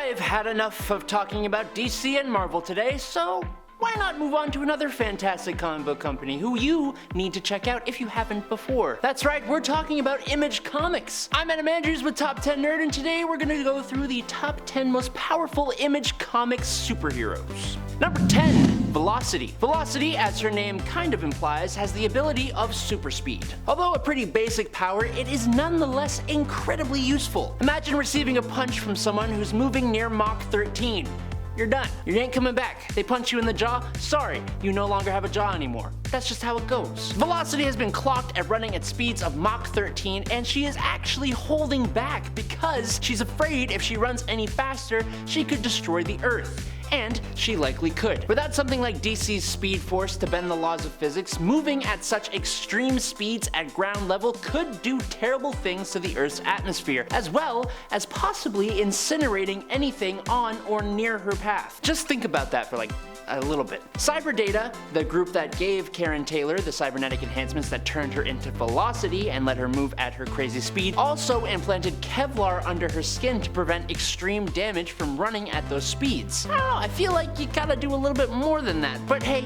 I've had enough of talking about DC and Marvel today, so why not move on to another fantastic comic book company who you need to check out if you haven't before. That's right, we're talking about Image Comics. I'm Adam Andrews with Top 10 Nerd, and today we're gonna go through the top 10 most powerful Image Comics superheroes. Number 10, Velocity. Velocity, as her name kind of implies, has the ability of super speed. Although a pretty basic power, it is nonetheless incredibly useful. Imagine receiving a punch from someone who's moving near Mach 13. You're done. You ain't coming back. They punch you in the jaw, sorry, you no longer have a jaw anymore. That's just how it goes. Velocity has been clocked at running at speeds of Mach 13, and she is actually holding back because she's afraid if she runs any faster, she could destroy the Earth. And she likely could. Without something like DC's Speed Force to bend the laws of physics, moving at such extreme speeds at ground level could do terrible things to the Earth's atmosphere, as well as possibly incinerating anything on or near her path. Just think about that for like a little bit. Cyberdata, the group that gave Karen Taylor the cybernetic enhancements that turned her into Velocity and let her move at her crazy speed, also implanted Kevlar under her skin to prevent extreme damage from running at those speeds. I don't know, I feel like you gotta do a little bit more than that, but hey,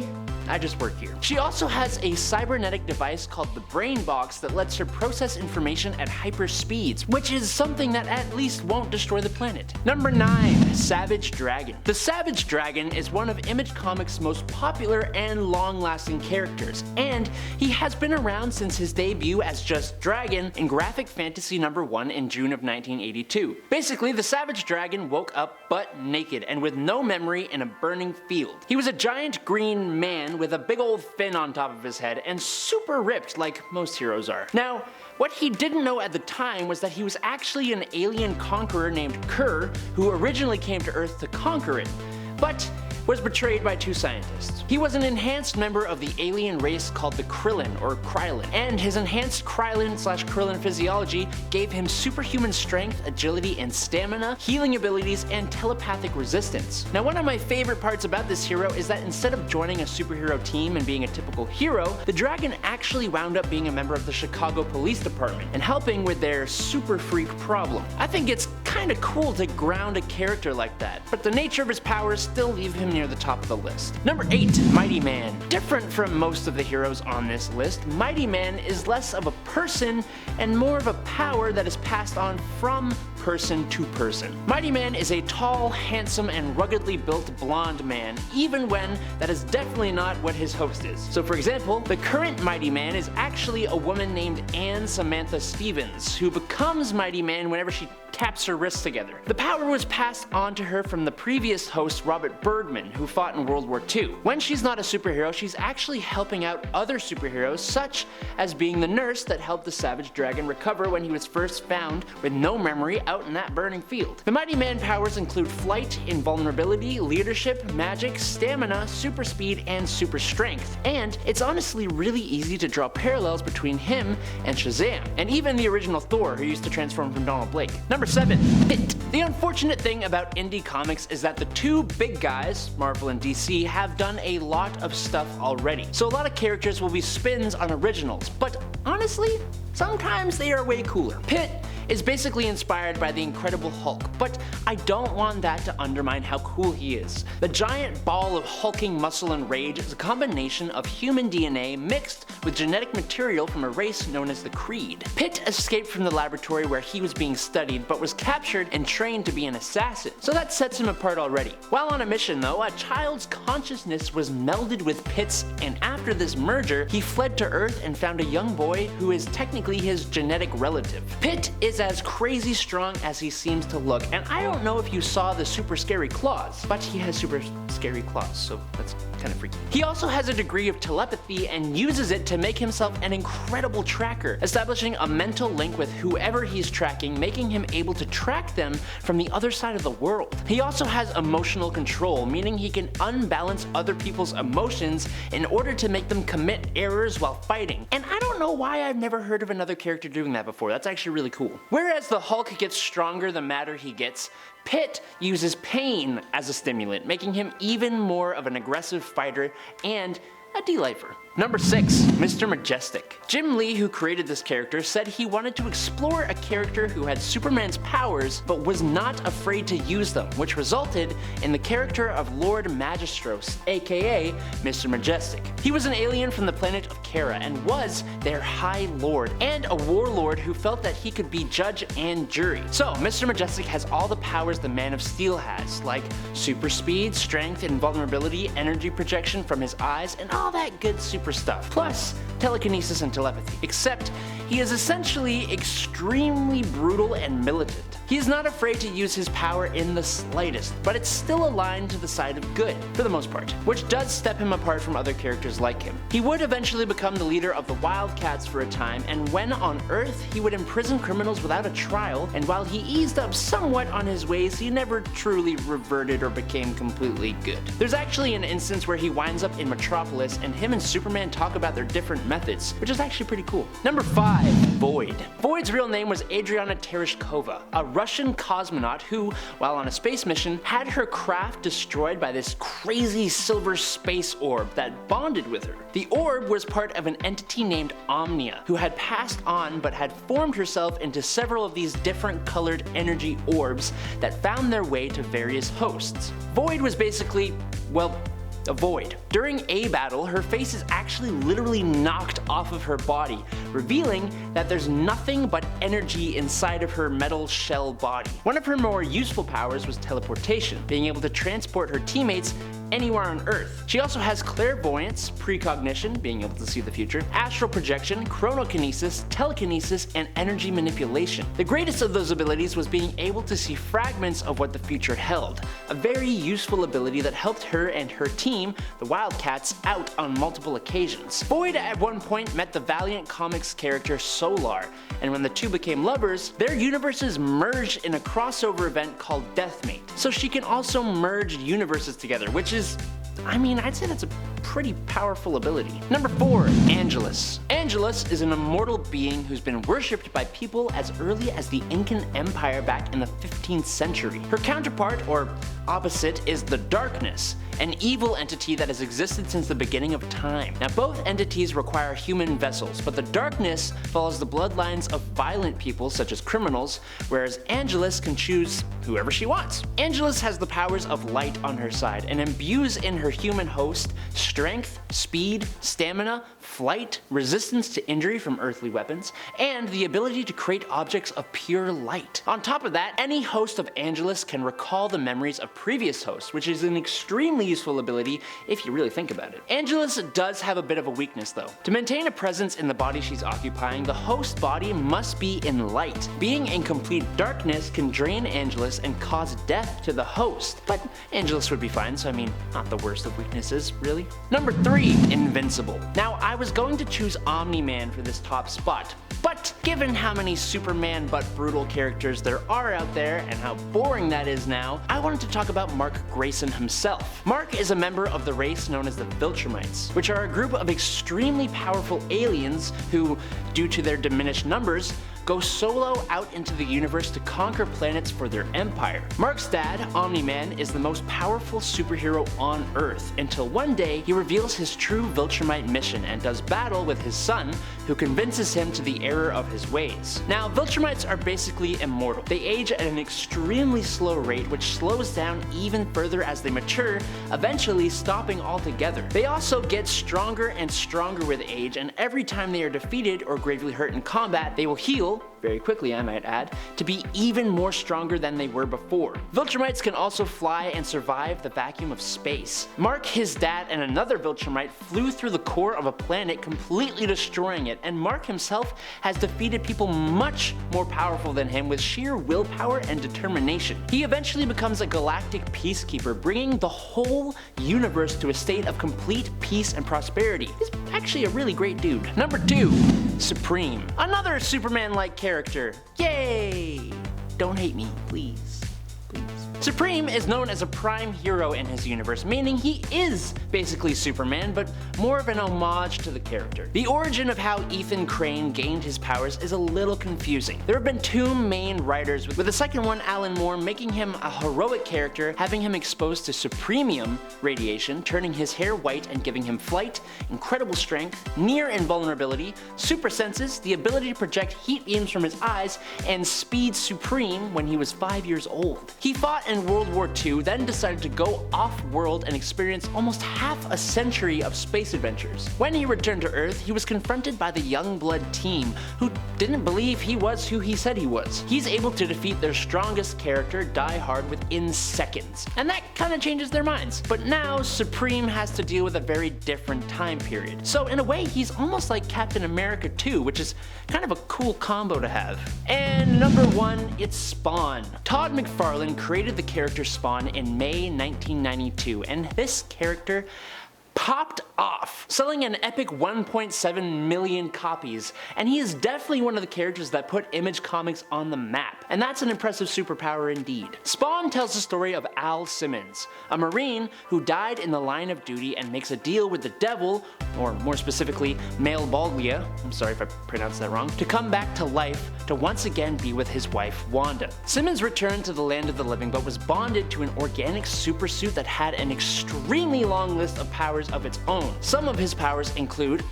I just work here. She also has a cybernetic device called the Brain Box that lets her process information at hyper speeds, which is something that at least won't destroy the planet. Number 9, Savage Dragon. The Savage Dragon is one of Image Comics' most popular and long-lasting characters, and he has been around since his debut as just Dragon in Graphic Fantasy #1 in June of 1982. Basically, the Savage Dragon woke up butt naked and with no memory in a burning field. He was a giant green man with a big old fin on top of his head and super ripped like most heroes are. Now, what he didn't know at the time was that he was actually an alien conqueror named Kerr who originally came to Earth to conquer it, but was betrayed by two scientists. He was an enhanced member of the alien race called the Krillin, or Krylin, and his enhanced Krylin/Krillin physiology gave him superhuman strength, agility, and stamina, healing abilities, and telepathic resistance. Now, one of my favorite parts about this hero is that instead of joining a superhero team and being a typical hero, the Dragon actually wound up being a member of the Chicago Police Department and helping with their super freak problem. I think it's kinda cool to ground a character like that, but the nature of his powers still leave him near the top of the list. Number 8, Mighty Man. Different from most of the heroes on this list, Mighty Man is less of a person and more of a power that is passed on from person to person. Mighty Man is a tall, handsome, and ruggedly built blonde man, even when that is definitely not what his host is. So for example, the current Mighty Man is actually a woman named Anne Samantha Stevens, who becomes Mighty Man whenever she taps her wrists together. The power was passed on to her from the previous host Robert Bergman, who fought in World War II. When she's not a superhero, she's actually helping out other superheroes, such as being the nurse that helped the Savage Dragon recover when he was first found with no memory out in that burning field. The Mighty Man powers include flight, invulnerability, leadership, magic, stamina, super speed, and super strength. And it's honestly really easy to draw parallels between him and Shazam, and even the original Thor, who used to transform from Donald Blake. Number 7, Pitt. The unfortunate thing about indie comics is that the two big guys, Marvel and DC, have done a lot of stuff already. So a lot of characters will be spins on originals, but honestly, sometimes they are way cooler. Pitt is basically inspired by the Incredible Hulk, but I don't want that to undermine how cool he is. The giant ball of hulking muscle and rage is a combination of human DNA mixed with genetic material from a race known as the Creed. Pitt escaped from the laboratory where he was being studied, but was captured and trained to be an assassin, so that sets him apart already. While on a mission though, a child's consciousness was melded with Pitt's, and after this merger, he fled to Earth and found a young boy who is technically his genetic relative. Pitt is as crazy strong as he seems to look, and I don't know if you saw the super scary claws, but he has super scary claws, so that's kind of freaky. He also has a degree of telepathy and uses it to make himself an incredible tracker, establishing a mental link with whoever he's tracking, making him able to track them from the other side of the world. He also has emotional control, meaning he can unbalance other people's emotions in order to make them commit errors while fighting. And I don't know why I've never heard of another character doing that before. That's actually really cool. Whereas the Hulk gets stronger the madder he gets, Pitt uses pain as a stimulant, making him even more of an aggressive fighter and a delifer. Number 6. Mr. Majestic. Jim Lee, who created this character, said he wanted to explore a character who had Superman's powers but was not afraid to use them, which resulted in the character of Lord Magistros, aka Mr. Majestic. He was an alien from the planet of Kara and was their High Lord, and a warlord who felt that he could be judge and jury. So Mr. Majestic has all the powers the Man of Steel has, like super speed, strength, invulnerability, energy projection from his eyes, and all that good super stuff. Plus, telekinesis and telepathy. Except, he is essentially extremely brutal and militant. He is not afraid to use his power in the slightest, but it's still aligned to the side of good, for the most part, which does step him apart from other characters like him. He would eventually become the leader of the Wildcats for a time, and when on Earth, he would imprison criminals without a trial, and while he eased up somewhat on his ways, he never truly reverted or became completely good. There's actually an instance where he winds up in Metropolis, and him and Superman talk about their different methods, which is actually pretty cool. Number 5. Void. Void's real name was Adriana Tereshkova, a Russian cosmonaut who, while on a space mission, had her craft destroyed by this crazy silver space orb that bonded with her. The orb was part of an entity named Omnia, who had passed on but had formed herself into several of these different colored energy orbs that found their way to various hosts. Void was basically, well, a void. During a battle, her face is actually literally knocked off of her body, revealing that there's nothing but energy inside of her metal shell body. One of her more useful powers was teleportation, being able to transport her teammates anywhere on Earth. She also has clairvoyance, precognition, being able to see the future, astral projection, chronokinesis, telekinesis, and energy manipulation. The greatest of those abilities was being able to see fragments of what the future held, a very useful ability that helped her and her team, the Wildcats, out on multiple occasions. Void at one point met the Valiant Comics character Solar, and when the two became lovers, their universes merged in a crossover event called Deathmate. So she can also merge universes together, which is, I mean, I'd say that's a pretty powerful ability. Number 4. Angelus. Angelus is an immortal being who's been worshipped by people as early as the Incan Empire back in the 15th century. Her counterpart, or opposite, is the Darkness, an evil entity that has existed since the beginning of time. Now, both entities require human vessels, but the Darkness follows the bloodlines of violent people such as criminals, whereas Angelus can choose whoever she wants. Angelus has the powers of light on her side and imbues in her human host strength, speed, stamina, flight, resistance to injury from earthly weapons, and the ability to create objects of pure light. On top of that, any host of Angelus can recall the memories of previous hosts, which is an extremely useful ability if you really think about it. Angelus does have a bit of a weakness though. To maintain a presence in the body she's occupying, the host body must be in light. Being in complete darkness can drain Angelus and cause death to the host, but Angelus would be fine, so I mean, not the worst of weaknesses, really. Number 3. Invincible. Now, I was going to choose Omni-Man for this top spot, but given how many Superman but brutal characters there are out there and how boring that is now, I wanted to talk about Mark Grayson himself. Mark is a member of the race known as the Viltrumites, which are a group of extremely powerful aliens who, due to their diminished numbers, go solo out into the universe to conquer planets for their empire. Mark's dad, Omni-Man, is the most powerful superhero on Earth, until one day he reveals his true Viltrumite mission and does battle with his son, who convinces him to the error of his ways. Now, Viltrumites are basically immortal. They age at an extremely slow rate, which slows down even further as they mature, eventually stopping altogether. They also get stronger and stronger with age, and every time they are defeated or gravely hurt in combat, they will heal, very quickly I might add, to be even more stronger than they were before. Viltrumites can also fly and survive the vacuum of space. Mark, his dad, and another Viltrumite flew through the core of a planet, completely destroying it, and Mark himself has defeated people much more powerful than him with sheer willpower and determination. He eventually becomes a galactic peacekeeper, bringing the whole universe to a state of complete peace and prosperity. He's actually a really great dude. Number 2. Supreme. Another Superman-like character. Yay! Don't hate me, please. Please. Supreme is known as a prime hero in his universe, meaning he is basically Superman, but more of an homage to the character. The origin of how Ethan Crane gained his powers is a little confusing. There have been two main writers, with the second one, Alan Moore, making him a heroic character, having him exposed to supremium radiation, turning his hair white and giving him flight, incredible strength, near invulnerability, super senses, the ability to project heat beams from his eyes, and speed supreme when he was 5 years old. He fought in World War II, then decided to go off-world and experience almost half a century of space adventures. When he returned to Earth, he was confronted by the Youngblood team, who didn't believe he was who he said he was. He's able to defeat their strongest character, Die Hard, within seconds, and that kinda changes their minds. But now, Supreme has to deal with a very different time period. So in a way, he's almost like Captain America 2, which is kind of a cool combo to have. And number 1, it's Spawn. Todd McFarlane created the character Spawn in May 1992, and this character popped off, selling an epic 1.7 million copies, and he is definitely one of the characters that put Image Comics on the map, and that's an impressive superpower indeed. Spawn tells the story of Al Simmons, a Marine who died in the line of duty and makes a deal with the devil, or more specifically, Male Bolgia, I'm sorry if I pronounced that wrong, to come back to life to once again be with his wife Wanda. Simmons returned to the land of the living but was bonded to an organic supersuit that had an extremely long list of powers of its own. Some of his powers include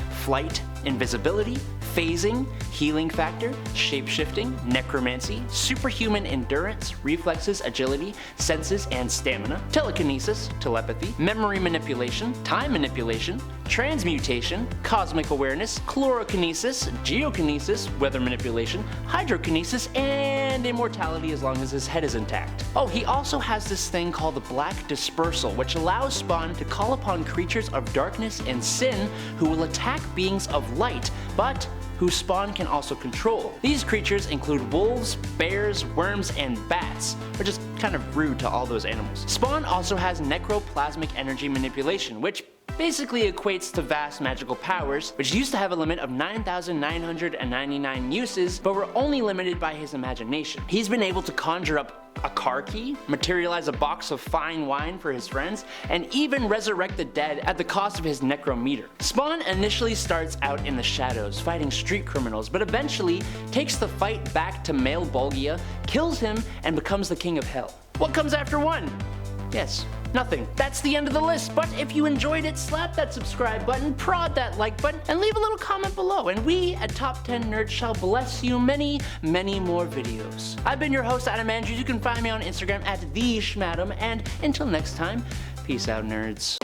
flight, invisibility, phasing, healing factor, shapeshifting, necromancy, superhuman endurance, reflexes, agility, senses, and stamina, telekinesis, telepathy, memory manipulation, time manipulation, transmutation, cosmic awareness, chlorokinesis, geokinesis, weather manipulation, hydrokinesis, and immortality as long as his head is intact. Oh, he also has this thing called the Black Dispersal, which allows Spawn to call upon creatures of darkness and sin who will attack beings of light, but who Spawn can also control. These creatures include wolves, bears, worms, and bats, which is kind of rude to all those animals. Spawn also has necroplasmic energy manipulation, which basically equates to vast magical powers, which used to have a limit of 9,999 uses, but were only limited by his imagination. He's been able to conjure up a car key, materialize a box of fine wine for his friends, and even resurrect the dead at the cost of his necrometer. Spawn initially starts out in the shadows, fighting street criminals, but eventually takes the fight back to Male Bolgia, kills him, and becomes the king of hell. What comes after 1? Yes, nothing. That's the end of the list, but if you enjoyed it, slap that subscribe button, prod that like button, and leave a little comment below, and we at Top 10 Nerds shall bless you many, many more videos. I've been your host, Adam Andrews. You can find me on Instagram at @TheSchmadam, and until next time, peace out, nerds.